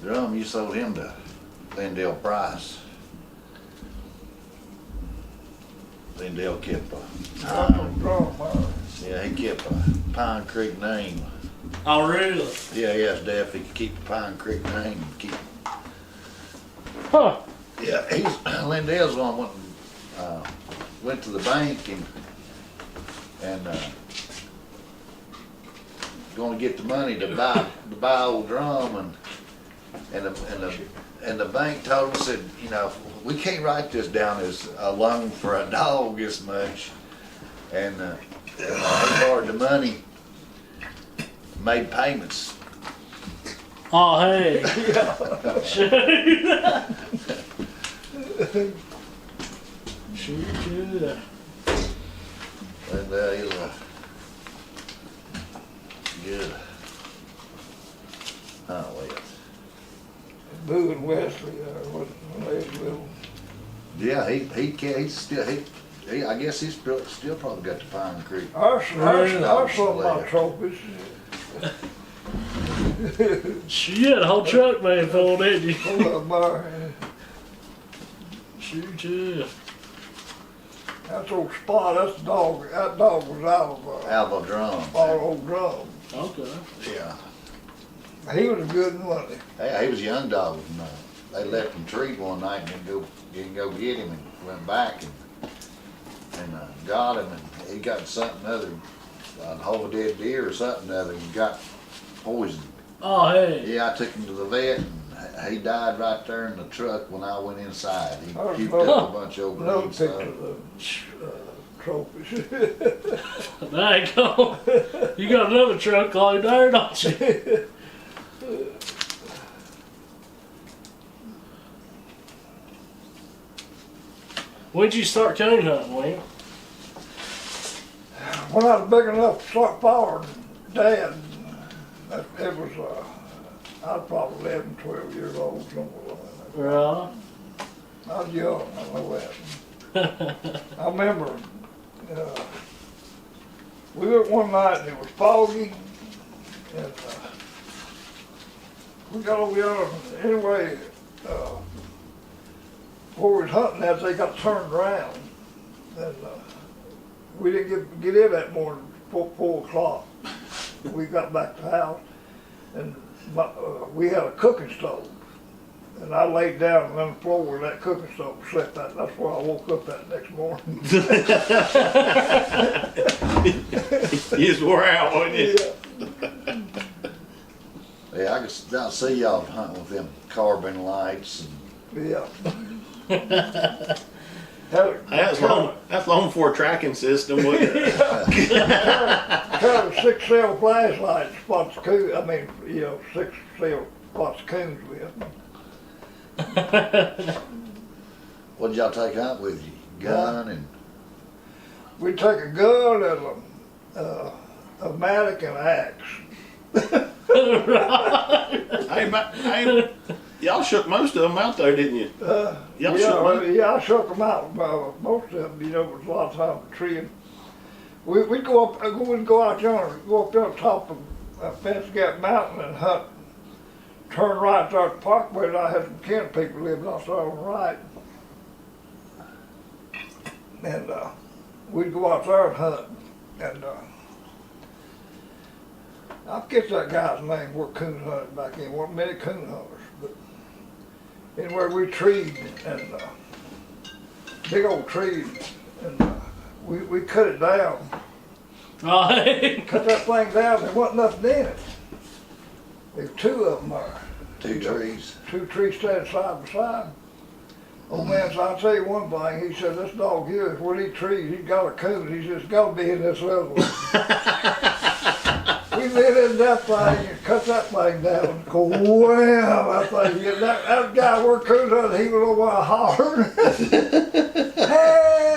drum, you sold him to Lindell Price. Lindell kept yeah, he kept a Pine Creek name. Oh, really? Yeah, he asked Dad if he could keep the Pine Creek name and keep. Huh. Yeah, Lindell's one went to the bank and going to get the money to buy old drum and the bank told him, said, you know, we can't write this down as a loan for a dog this much, and he borrowed the money, made payments. Oh, hey. Shoot. Shoot. And he's good. Oh, well. Boo and Wesley, when they was little. Yeah, he's still, I guess he's still probably got the Pine Creek. I saw my trophies. You had a whole truck man full, didn't you? Full of bar. Shoot. That's old Spot, that's the dog, that dog was out of Alva drum. our old drum. Okay. Yeah. He was a good one, wasn't He was a young dog. And, they left him treed one night and didn't go get him and went back and got him, and he got something other, a whole dead deer or something other, and got poisoned. Oh, hey. Yeah, I took him to the vet and he died right there in the truck when I went inside. He Oh, puked no. up a bunch of he? Another green picture stuff. of the trophies. There you go. You got another truck like there, don't you? When'd you start coon hunting, William? When I was big enough to start following Dad, it was, I was probably 11, 12 years old, somewhere like that. Right. I was young, I know that. I remember, we went one night and it was foggy, and we got over there, anyway, before we was hunting that, they got turned around, and we didn't get in that morning, 4 o'clock. We got back to the house, and we had a cooking stove. And I laid down on the floor where that cooking stove was set. That's where I woke up that next morning. You just wore out, wasn't you? Yeah, I could see y'all hunting with them carbon lights. Yeah. That's long for a tracking system, wasn't it? Kind of 6 cell flashlight spots coon. I mean, 6 cell spots coons with. What did y'all take out with you? Gun and We'd take a gun and a mattock and an axe. Hey, y'all shook most of them out there, didn't you? Y'all shook most. I shook them out. Most of them, it was a lot of time treeing. We'd go up, go out yonder, go up there on top of Fence Gap Mountain and hunt. Turn right there at the parkway, and I had some kin people living out there on the right. And we'd go out there and hunt. And I forget that guy's name, we're coon hunting back then. Weren't many coon hunters, but anyway, we treed and big old trees, and we cut it down. Oh, hey. Cut that thing down, there wasn't nothing in it. There's 2 of them there. 2 trees. 2 trees standing side by side. Old man said, I'll tell you one thing, he said, this dog here, when he trees, he's got a coon, he says, gotta be in this little one. We lit in that thing and cut that thing down and go, wow, that thing, that guy we're coon hunting, he was over there hollering.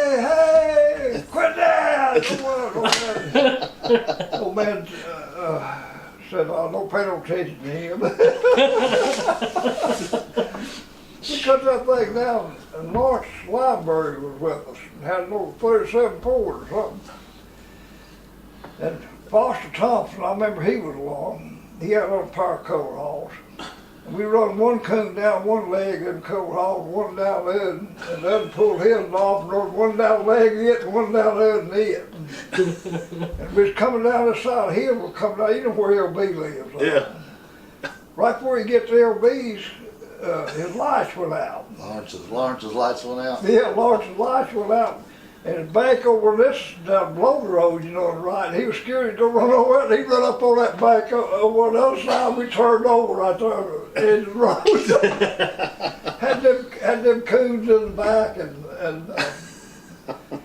Hey, quit that! Old man said, oh, don't pay no attention to him. We cut that thing down, and Lawrence Library was with us, and had an old 37 Ford or something. And Foster Thompson, I remember he was along. He had a little power color horse. And we run one coon down one leg and cold hog, one down the other, and the other pulled his off and run one down the leg of it and one down the other and it. And we was coming down this side of the hill, we're coming down, you know where LB lives. Right? Yeah. Right before you get to LB's, his lights went out. Lawrence's lights went out. Yeah, Lawrence's lights went out. And back over this down below the road, you know, on the right. He was scared to run over it. He run up on that bank over on the other side. We turned over right there on the edge of the road. had them coons in the back and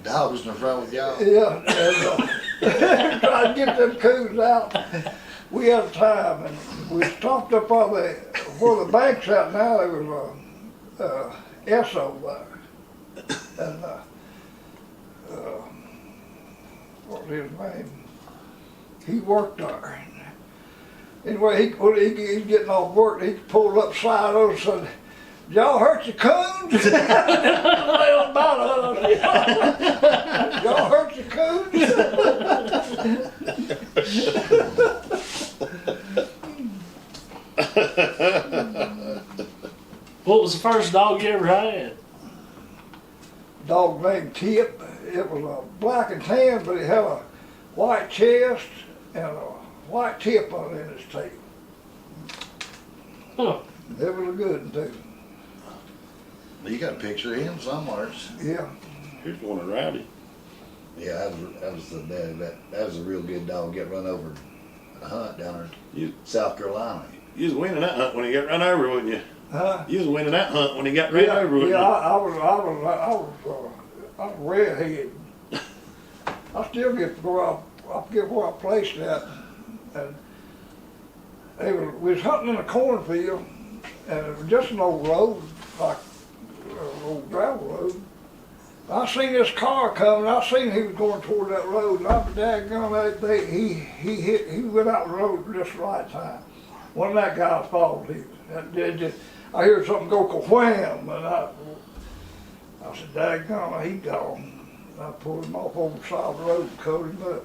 Dogs in the front with y'all. yeah, and tried to get them coons out. We had time, and we stopped up on where the bank's at now. There was a Esso there, and what was his name? He worked there. Anyway, when he's getting off work, he pulled up side over and said, "Did y'all hurt your coons?" Y'all hurt your coons? What was the first dog you ever had? Dog named Tip. It was a black and tan, but it had a white chest and a white tip on it in its tail. Huh. It was a good one too. You got a picture of him somewhere. Yeah. Here's one of Rowdy. Yeah, that was a real good dog. Get run over a hunt down there You, in South Carolina. you was winning that hunt when he got run over, wasn't you? Huh? You was winning that hunt when he got ran over, wasn't Yeah, you? I was redhead. I still get to go out. I forget where I placed that, and we was hunting in a cornfield, and it was just an old road, like an old gravel road. I seen this car coming. I seen he was going toward that road, and I was daggone that he went out the road just the right time. Wasn't that guy's fault either. I heard something go ka-wham, and I said, daggone, he gone. I pulled him off over the side of the road and covered him up.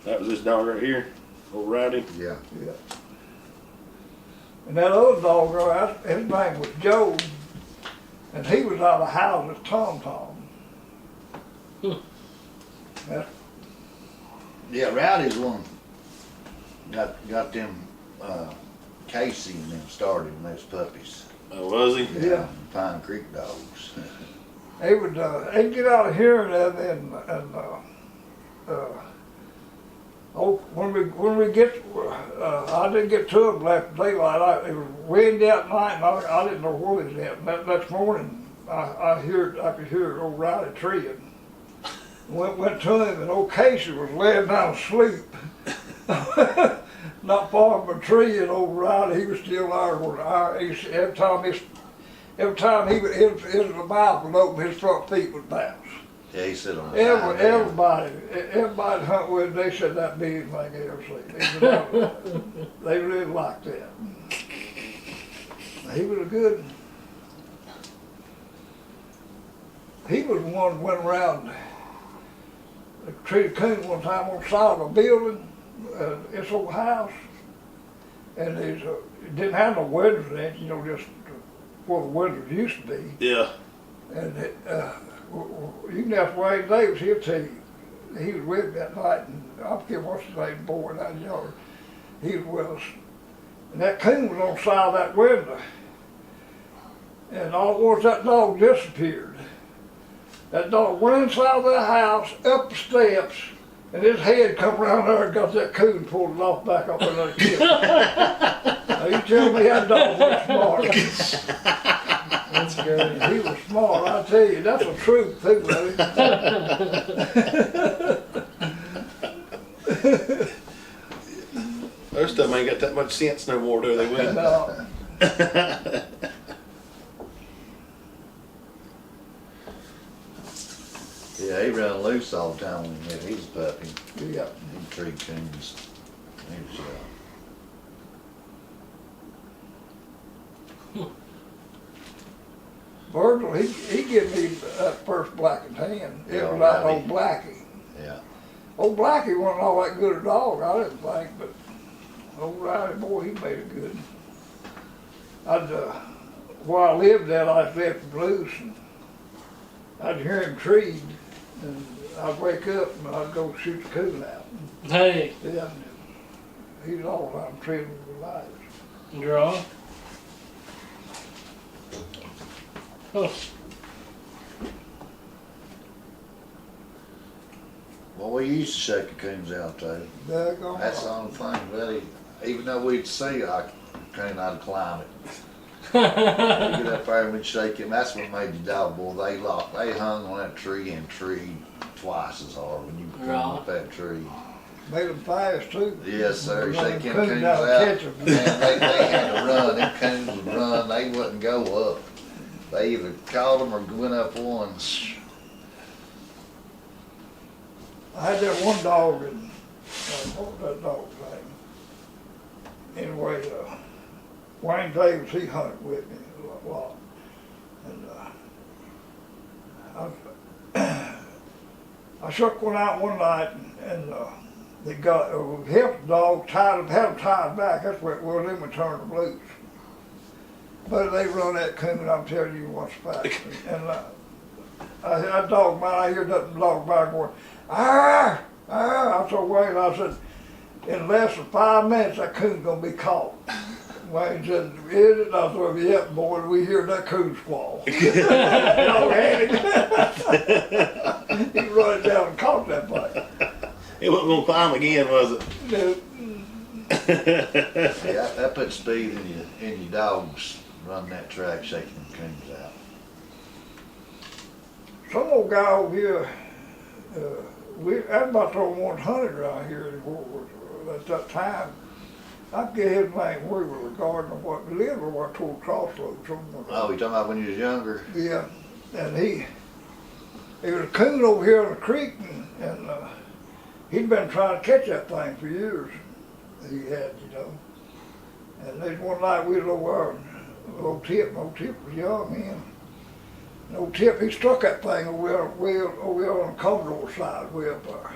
That was this dog right here, old Rowdy. Yeah. Yeah. And that other dog, his name was Joe, and he was out of the house at Tom Tom. Yeah, Rowdy's one got them Casey and them started when they was puppies. Oh, was he? Yeah. Pine Creek dogs. They'd get out of here and when we get, I didn't get to them after daylight. It was windy at night, and I didn't know where they was at. And that next morning, I could hear old Riley treeing. Went to him, and old Casey was laying down asleep. Not far from a tree, and old Riley, he was still there. Every time his mouth would open, his front feet would bounce. Yeah, he sit on the side. Everybody hunt with him, they said that be anything they ever seen. They really liked that. He was a good. He was the one that went around and treated coon one time on the side of a building, this old house, and it didn't have no windows in it, you know, just where the windows used to be. Yeah. And you can ask Wayne Davis, he'll tell you. He was with me that night, and I forget what's his name, boy, in that yard. He was with us. And that coon was on the side of that window. And all at once that dog disappeared. That dog went inside the house, up the steps, and his head come around there and got that coon, pulled it off back up in that kid. Now you tell me that dog was smart. That's good. He was smart, I tell you. That's the truth, too, buddy. Most of them ain't got that much sense no more, do they, Will? No. Yeah, he ran loose all the time when he was a puppy. Yeah. He treated coons. He was, Virgil, he gave me that first black and tan. It Yeah, was like Robbie. old Blackie. yeah. Old Blackie wasn't all that good a dog, I didn't think, but Old Riley boy, he made it good. Where I lived at, I left him loose, and I'd hear him treed, and I'd wake up and I'd go shoot the coon out. Hey, Yeah, he's all around treating with lives. draw. Oh, Well, we used to shake the coons out too. Daggone That's the right. only thing, really. Even though we'd see a coon, I'd climb it. We'd get up there and we'd shake him. That's what made the dog, boy. They hung on that tree and treed twice as hard when you come up that tree. Made them fast too. Yes, sir. Run Shaking them coons down and out. catch 'em. Man, they had to run. Them coons would run. They wouldn't go up. They either caught them or went up one. I had that one dog, and what was that dog's name? Anyway, Wayne Davis, he hunted with me a lot. And I shook one out one night, and they got helped the dog, had him tied back. That's where it was. Then we turned them loose. But they run that coon, I'm telling you what's fact. And that dog mine, I hear that dog back going, ah, ah. I told Wayne, I said, in less than 5 minutes, that coon's gonna be caught. Wayne said, is it? I said, yep, boy, we hear that coon squall. Dog had him. He run it down and caught that thing. It wasn't gonna climb again, was it? Dude, Yeah, that put speed in your dogs running that track, shaking them coons out. some old guy over here, that's about the only one hunted around here at that time. I forget his name, we were regarding of what, we lived over toward Crossroads somewhere. Oh, you talking about when you was younger? Yeah, and there was a coon over here in the creek, and he'd been trying to catch that thing for years. He had, you know. And there's one night we was over there, old Tip was young then. And old Tip, he struck that thing over there on the Commodore side, way up there.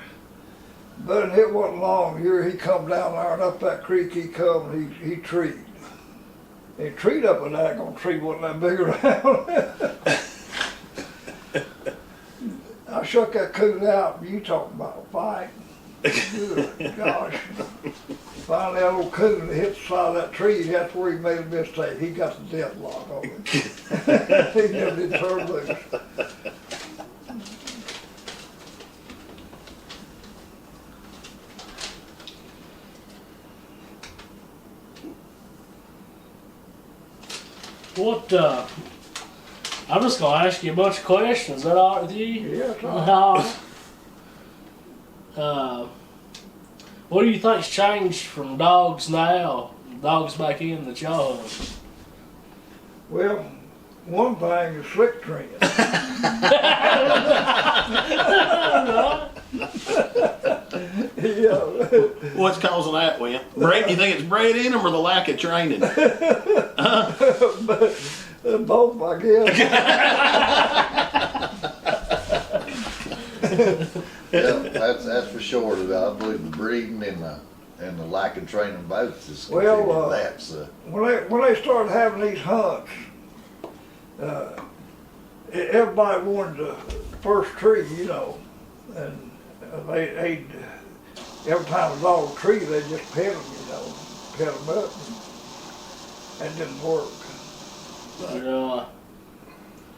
But it wasn't long. Here he come down there and up that creek he come and he treed. He treed up a daggone tree, wasn't that big around. I shook that coon out, and you talking about a fight. Good gosh. Finally that old coon hit the side of that tree, that's where he made a mistake. He got the deathlock on him. He never did turn loose. what, I'm just gonna ask you a bunch of questions. Is that all right with you? Yeah, it's all right. What do you think's changed from dogs now, dogs back in that y'all hunt? Well, one thing is slick trend. Yeah. What's causing that, Wimp? You think it's bred in them or the lack of training? Both, I guess. Yeah, that's for sure. I believe the breeding and the lack of training both is Well, contributing to that. So. When they started having these hunts, everybody wanted the first tree, you know, and they'd every time a dog tree, they just pet them, you know, pet them up, and that didn't work.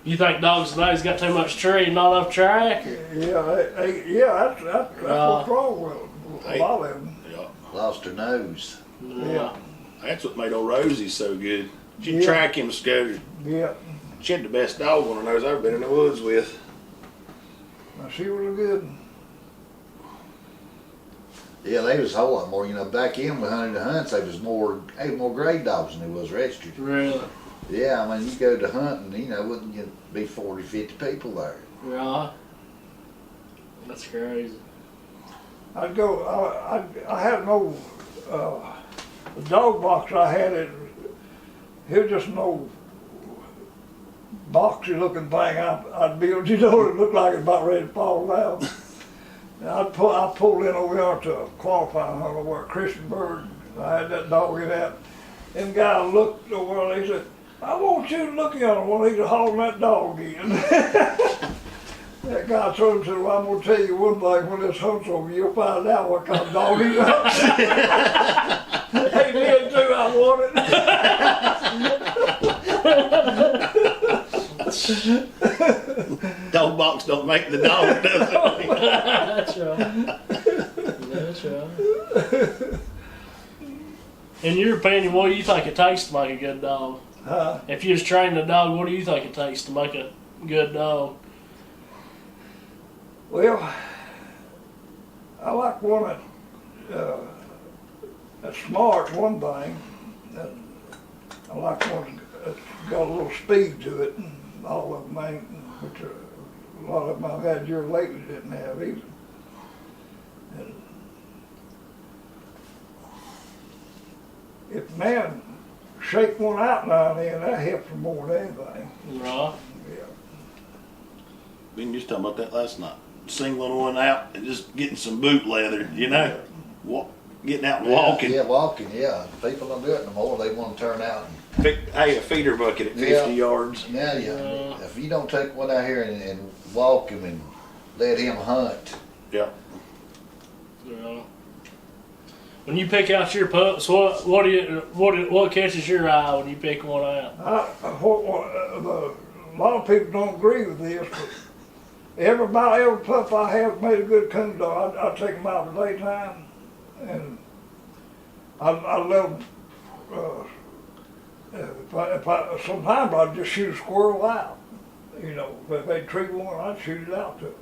You think dogs today's got too much tree and not enough track? Yeah, that's what's wrong with them. A lot of them. Yeah. Lost her nose. Yeah, That's what made old Rosie so good. She'd Yeah. track him scattered. yeah. She had the best dog one of those I've ever been in the woods with. Now she was good. Yeah, they was a whole lot more. You know, back in when hunting the hunts, they was more grade dogs than there was registered. Really? Yeah, I mean, you go to hunting, you know, wouldn't you be 40, 50 people there? Right. That's crazy. I'd go, I had an old, the dog box I had, it was just an old boxy looking thing I'd build, you know, it looked like it was about ready to fall down. And I pulled in over there to a qualifying hunt over at Christian Bird, I had that dog in that. Them guys looked over, they said, I want you to look at him when he's hauling that dog in. That guy told him, said, well, I'm gonna tell you one thing, when this hunts over, you'll find out what kind of dog he hunts. They did too, I wanted. Dog box don't make the dog, does it? That's right. That's right. In your opinion, what do you think it takes to make a good dog? Huh? If you was training a dog, what do you think it takes to make a good dog? Well, I like one that's smart, one thing. And I like one that's got a little speed to it. And all of them ain't, which a lot of them I've had here lately didn't have either. And if man shake one out now and then, that helps them more than anything. Right. Yeah. We were just talking about that last night. Singling one out and just getting some boot leather, you know? Getting out and walking. Yeah, walking, yeah. People don't do it no more. They want to turn out. Hey, a feeder bucket at 50 Yeah. yards. Now, yeah, if you don't take one out here and walk him and let him hunt, Yeah. Yeah. When you pick out your pups, what catches your eye when you pick one out? A lot of people don't agree with this, but every pup I have made a good coon dog. I take them out in the daytime, and I let them. Sometimes I'd just shoot a squirrel out. You know, if they tree one, I'd shoot it out to them.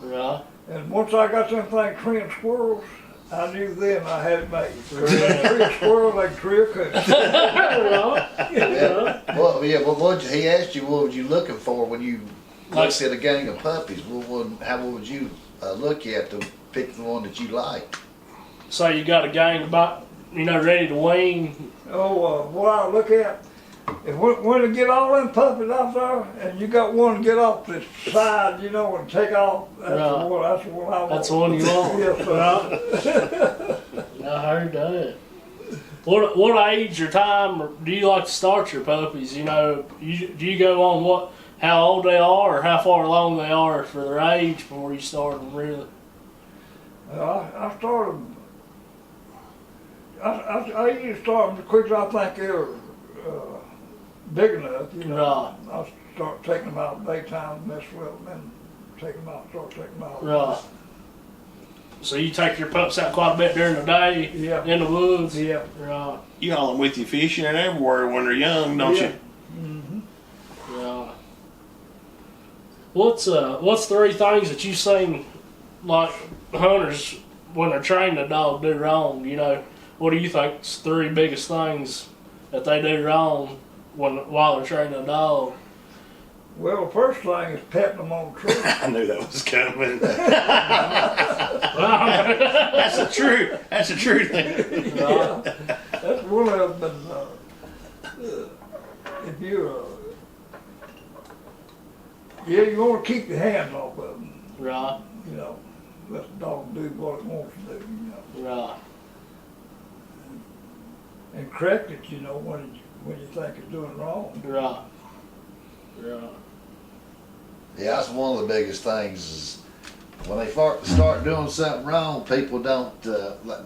Right. And once I got them things treeing squirrels, I knew then I had it made. Because they tree a squirrel, they tree a coon. well, yeah. Well, he asked you what was you looking for when you looked at a gang of puppies. What would you look at to pick the one that you like? So you got a gang about, ready to wean. What I look at, when to get all them puppies out there, and you got one to get off the side, and take off, that's the one I want. That's the one you want. Yes, sir. Right. I heard that. What age or time do you like to start your puppies? Do you go on how old they are or how far along they are for their age before you start them really? I started. I usually start them as quick as I think they're big enough. Right. I start taking them out daytime, mess with them, and start taking them out. Right. So you take your pups out quite a bit during the day, Yeah. in the woods. Yeah. Right. You haul them with you fishing and everywhere when they're young, don't Yeah. you? Mm-hmm. Right. What's 3 things that you've seen like hunters when they're training a dog do wrong? What do you think's 3 biggest things that they do wrong while they're training a dog? Well, the first thing is petting them on the tree. I knew that was coming. That's a true thing. Yeah, that's one of them. If you, you want to keep your hands off of them. Right. Let the dog do what it wants to do. Right. And correct it. When you think it's doing wrong. Right. Right. Yeah, that's one of the biggest things is when they start doing something wrong, people don't,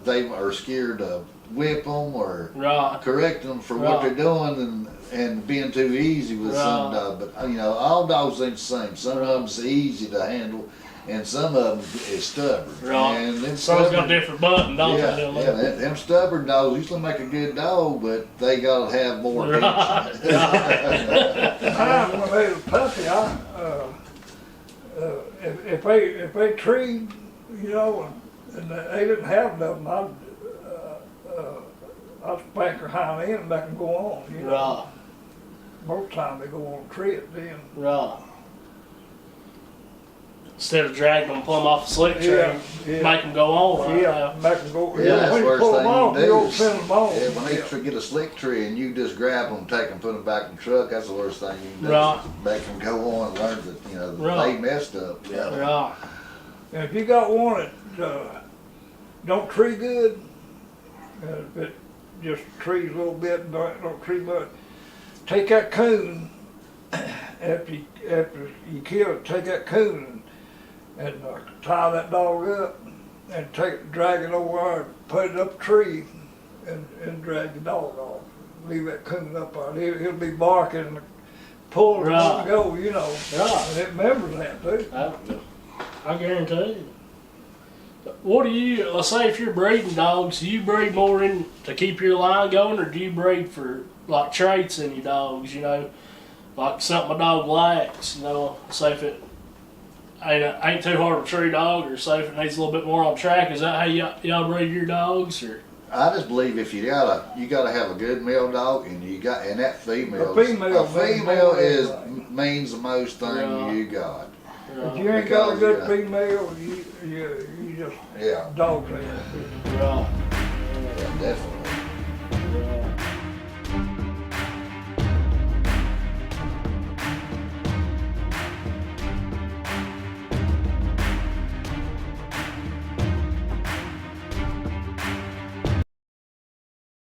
they are scared to whip them or Right. correct them for what they're doing and being too easy with some dogs. But, all dogs ain't the same. Some of them's easy to handle and some of them is stubborn. Right. And them Someone's got a stubborn, different button, don't they? them stubborn dogs usually make a good dog, but they gotta have more attention. When they was puppy, if they treed, and they didn't have nothing, I'd spank her hind end and let them go on. Right. Most time they go on a tree at then. Right. Instead of dragging them plumb off the slick tree, Yeah. make them go on. Right Yeah, make them go. Yeah, that's when the you worst pull thing them off, you you do. don't send them on. Yeah, when they get a slick tree and you just grab them, take them, put them back in the truck, that's the worst thing you can do. Right. Make them go on and learn that, Right. they messed up. Yeah. Right. And if you got one that don't tree good, just trees a little bit, don't tree much. Take that coon, after you kill it, take that coon and tie that dog up and drag it over there, put it up a tree and drag the dog off. Leave that coon up on it. He'll be barking and pull it and go, you know. Right. And it remembers that too. I guarantee you. What do you, let's say if you're breeding dogs, do you breed more in to keep your line going, or do you breed for like traits in your dogs, you know? Like something a dog lacks, you know, say if it ain't too hard of a tree dog, or say if it needs a little bit more on track. Is that how y'all breed your dogs, or? I just believe if you gotta have a good male dog, and that female, means the most thing you got. If you ain't got a good female, you just dogs ain't. Right. Yeah, definitely.